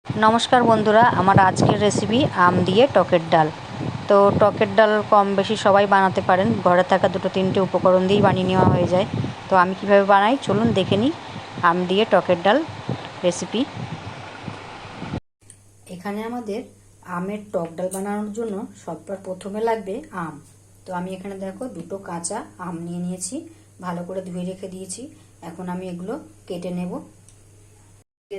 নমস্কার বন্ধুরা, আমার আজকের রেসিপি আম দিয়ে টকের ডাল। তো টকের ডাল কম বেশি সবাই বানাতে পারেন, ঘরে থাকা দুটো তিনটে উপকরণ দিয়েই বানিয়ে নেওয়া হয়ে যায়। তো আমি কিভাবে বানাই চলুন দেখে নিই আম দিয়ে টকের ডাল রেসিপি। এখানে আমাদের আমের টক ডাল বানানোর জন্য সবার প্রথমে লাগবে আম। তো আমি এখানে দেখো দুটো কাঁচা আম নিয়ে নিয়েছি, ভালো করে ধুয়ে রেখে দিয়েছি। এখন আমি এগুলো কেটে নেব।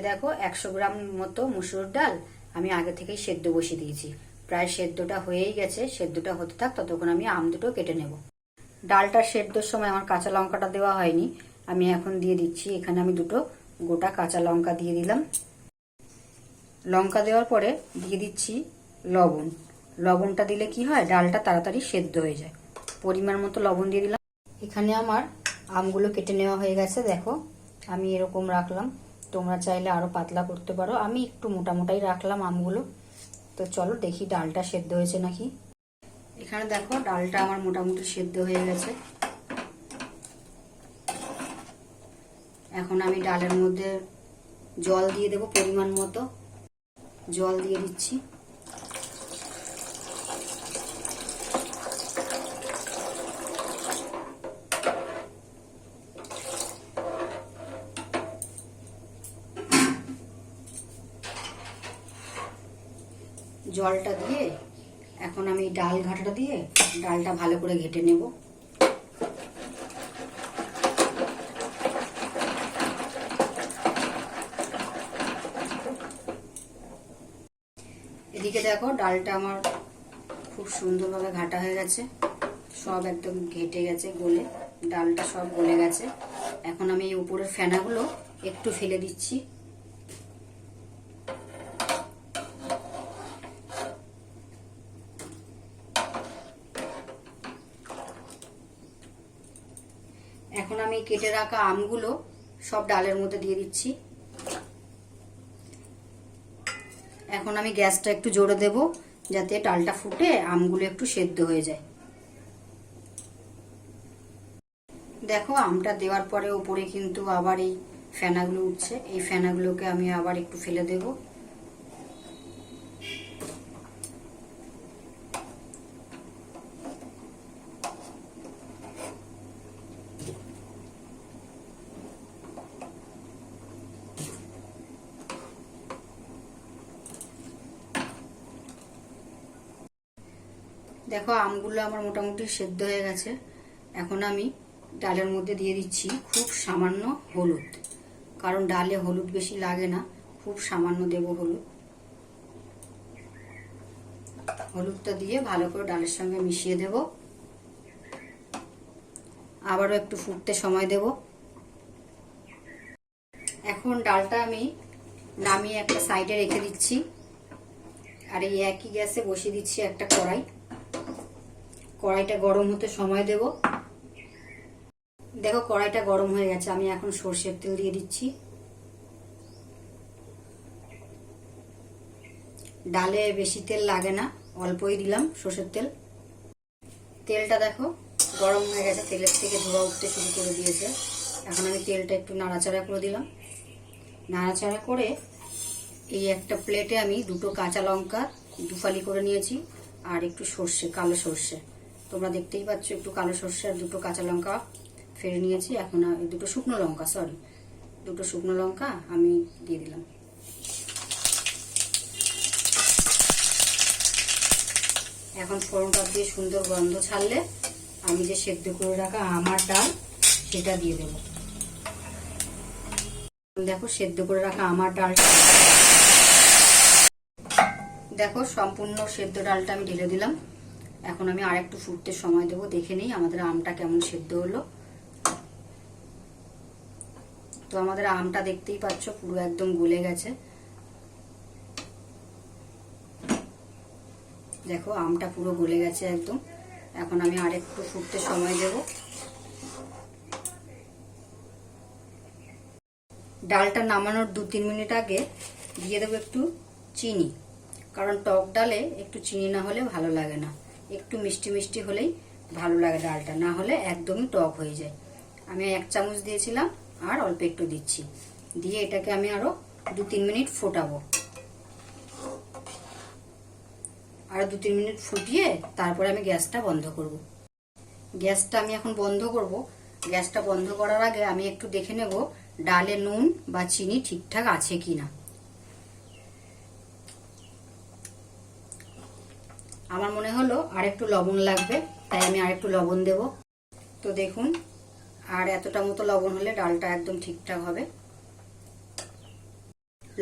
দেখো 100 গ্রাম মতো মুসুর ডাল আমি আগে থেকেই সেদ্ধ বসিয়ে দিয়েছি, প্রায় সেদ্ধটা হয়েই গেছে। সেদ্ধটা হতে থাক, ততক্ষণ আমি আম দুটো কেটে নেব। ডালটা সেদ্ধর সময় আমার কাঁচা লঙ্কাটা দেওয়া হয়নি, আমি এখন দিয়ে দিচ্ছি। এখানে আমি দুটো গোটা কাঁচা লঙ্কা দিয়ে দিলাম। লঙ্কা দেওয়ার পরে দিয়ে দিচ্ছি লবণ। লবণটা দিলে কি হয়, ডালটা তাড়াতাড়ি সেদ্ধ হয়ে যায়। পরিমাণ মতো লবণ দিয়ে দিলাম। এখানে আমার আমগুলো কেটে নেওয়া হয়ে গেছে। দেখো আমি এরকম রাখলাম, তোমরা চাইলে আরো পাতলা করতে পারো, আমি একটু মোটা মোটাই রাখলাম আমগুলো। তো চলো দেখি ডালটা সেদ্ধ হয়েছে নাকি। এখানে দেখো ডালটা আমার মোটামুটি সেদ্ধ হয়ে গেছে। এখন আমি ডালের মধ্যে জল দিয়ে দেবো, পরিমাণ মতো জল দিয়ে দিচ্ছি। জলটা দিয়ে এখন আমি ডাল ঘাটাটা দিয়ে ডালটা ভালো করে ঘেটে নেব। এদিকে দেখো ডালটা আমার খুব সুন্দরভাবে ঘাটা হয়ে গেছে, সব একদম ঘেটে গেছে, গলে ডালটা সব গলে গেছে। এখন আমি এই উপরের ফেনাগুলো একটু ফেলে দিচ্ছি। এখন আমি কেটে রাখা আমগুলো সব ডালের মধ্যে দিয়ে দিচ্ছি। এখন আমি গ্যাসটা একটু জোরে দেব, যাতে ডালটা ফুটে আমগুলো একটু সেদ্ধ হয়ে যায়। দেখো আমটা দেওয়ার পরে উপরে কিন্তু আবার এই ফেনাগুলো উঠছে, এই ফেনাগুলোকে আমি আবার একটু ফেলে দেব। দেখো আমগুলো আমার মোটামুটি সেদ্ধ হয়ে গেছে। এখন আমি ডালের মধ্যে দিয়ে দিচ্ছি খুব সামান্য হলুদ, কারণ ডালে হলুদ বেশি লাগে না, খুব সামান্য দেব হলুদ। হলুদটা দিয়ে ভালো করে ডালের সঙ্গে মিশিয়ে দেব। আবারও একটু ফুটতে সময় দেব। এখন ডালটা আমি নামিয়ে একটা সাইডে রেখে দিচ্ছি, আর এই একই গ্যাসে বসিয়ে দিচ্ছি একটা কড়াই। কড়াইটা গরম হতে সময় দেব। দেখো কড়াইটা গরম হয়ে গেছে, আমি এখন সরষের তেল দিয়ে দিচ্ছি। ডালে বেশি তেল লাগে না, অল্পই দিলাম সরষের তেল। তেলটা দেখো গরম হয়ে গেছে, তেলের থেকে ধোঁয়া উঠতে শুরু করে দিয়েছে। এখন আমি তেলটা একটু নাড়াচাড়া করে দিলাম। নাড়াচাড়া করে এই একটা প্লেটে আমি দুটো কাঁচা লঙ্কা দুফালি করে নিয়েছি, আর একটু সর্ষে, কালো সর্ষে, তোমরা দেখতেই পাচ্ছ, একটু কালো সর্ষে আর দুটো কাঁচা লঙ্কা ফেলে নিয়েছি। এখন দুটো শুকনো লঙ্কা, দুটো শুকনো লঙ্কা আমি দিয়ে দিলাম। এখন ফোড়নটা দিয়ে সুন্দর গন্ধ ছাড়লে আমি যে সেদ্ধ করে রাখা আমার ডাল সেটা দিয়ে দেব। দেখো সেদ্ধ করে রাখা আমার ডালটা, দেখো সম্পূর্ণ সেদ্ধ ডালটা আমি ঢেলে দিলাম। এখন আমি আর একটু ফুটতে সময় দেবো, দেখে নেই আমাদের আমটা কেমন সেদ্ধ হলো। তো আমাদের আমটা দেখতেই পাচ্ছ পুরো একদম গলে গেছে। দেখো আমটা পুরো গলে গেছে একদম। এখন আমি আর একটু ফুটতে সময় দেব। ডালটা নামানোর 2-3 মিনিট আগে দিয়ে দেবো একটু চিনি, কারণ টক ডালে একটু চিনি না হলে ভালো লাগে না, একটু মিষ্টি মিষ্টি হলেই ভালো লাগে ডালটা, না হলে একদমই টক হয়ে যায়। আমি 1 চামচ দিয়েছিলাম, আর অল্প একটু দিচ্ছি। দিয়ে এটাকে আমি আরো 2-3 মিনিট ফোটাবো। আর 2-3 মিনিট ফুটিয়ে তারপরে আমি গ্যাসটা বন্ধ করব। গ্যাসটা আমি এখন বন্ধ করব। গ্যাসটা বন্ধ করার আগে আমি একটু দেখে নেব ডালে নুন বা চিনি ঠিকঠাক আছে কিনা। আমার মনে হলো আর একটু লবণ লাগবে, তাই আমি আর একটু লবণ দেব। তো দেখুন, আর এতটা মতো লবণ হলে ডালটা একদম ঠিকঠাক হবে।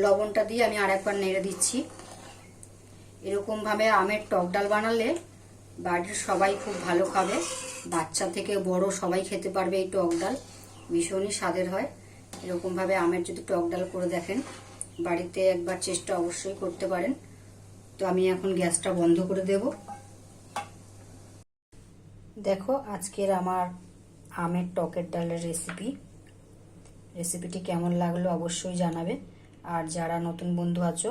লবণটা দিয়ে আমি আর একবার নেড়ে দিচ্ছি। এরকম ভাবে আমের টক ডাল বানালে বাড়ির সবাই খুব ভালো খাবে, বাচ্চা থেকে বড় সবাই খেতে পারবে। এই টক ডাল ভীষণই স্বাদের হয়। এরকম ভাবে আমের যদি টক ডাল করে দেখেন, বাড়িতে একবার চেষ্টা অবশ্যই করতে পারেন। তো আমি এখন গ্যাসটা বন্ধ করে দেব। দেখো আজকের আমার আমের টকের ডালের রেসিপিটি কেমন লাগলো অবশ্যই জানাবে। আর যারা নতুন বন্ধু আছো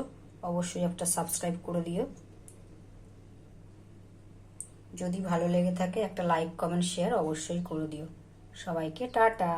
অবশ্যই একটা সাবস্ক্রাইব করে দিও। যদি ভালো লেগে থাকে একটা লাইক কমেন্ট শেয়ার অবশ্যই করে দিও। সবাইকে টাটা।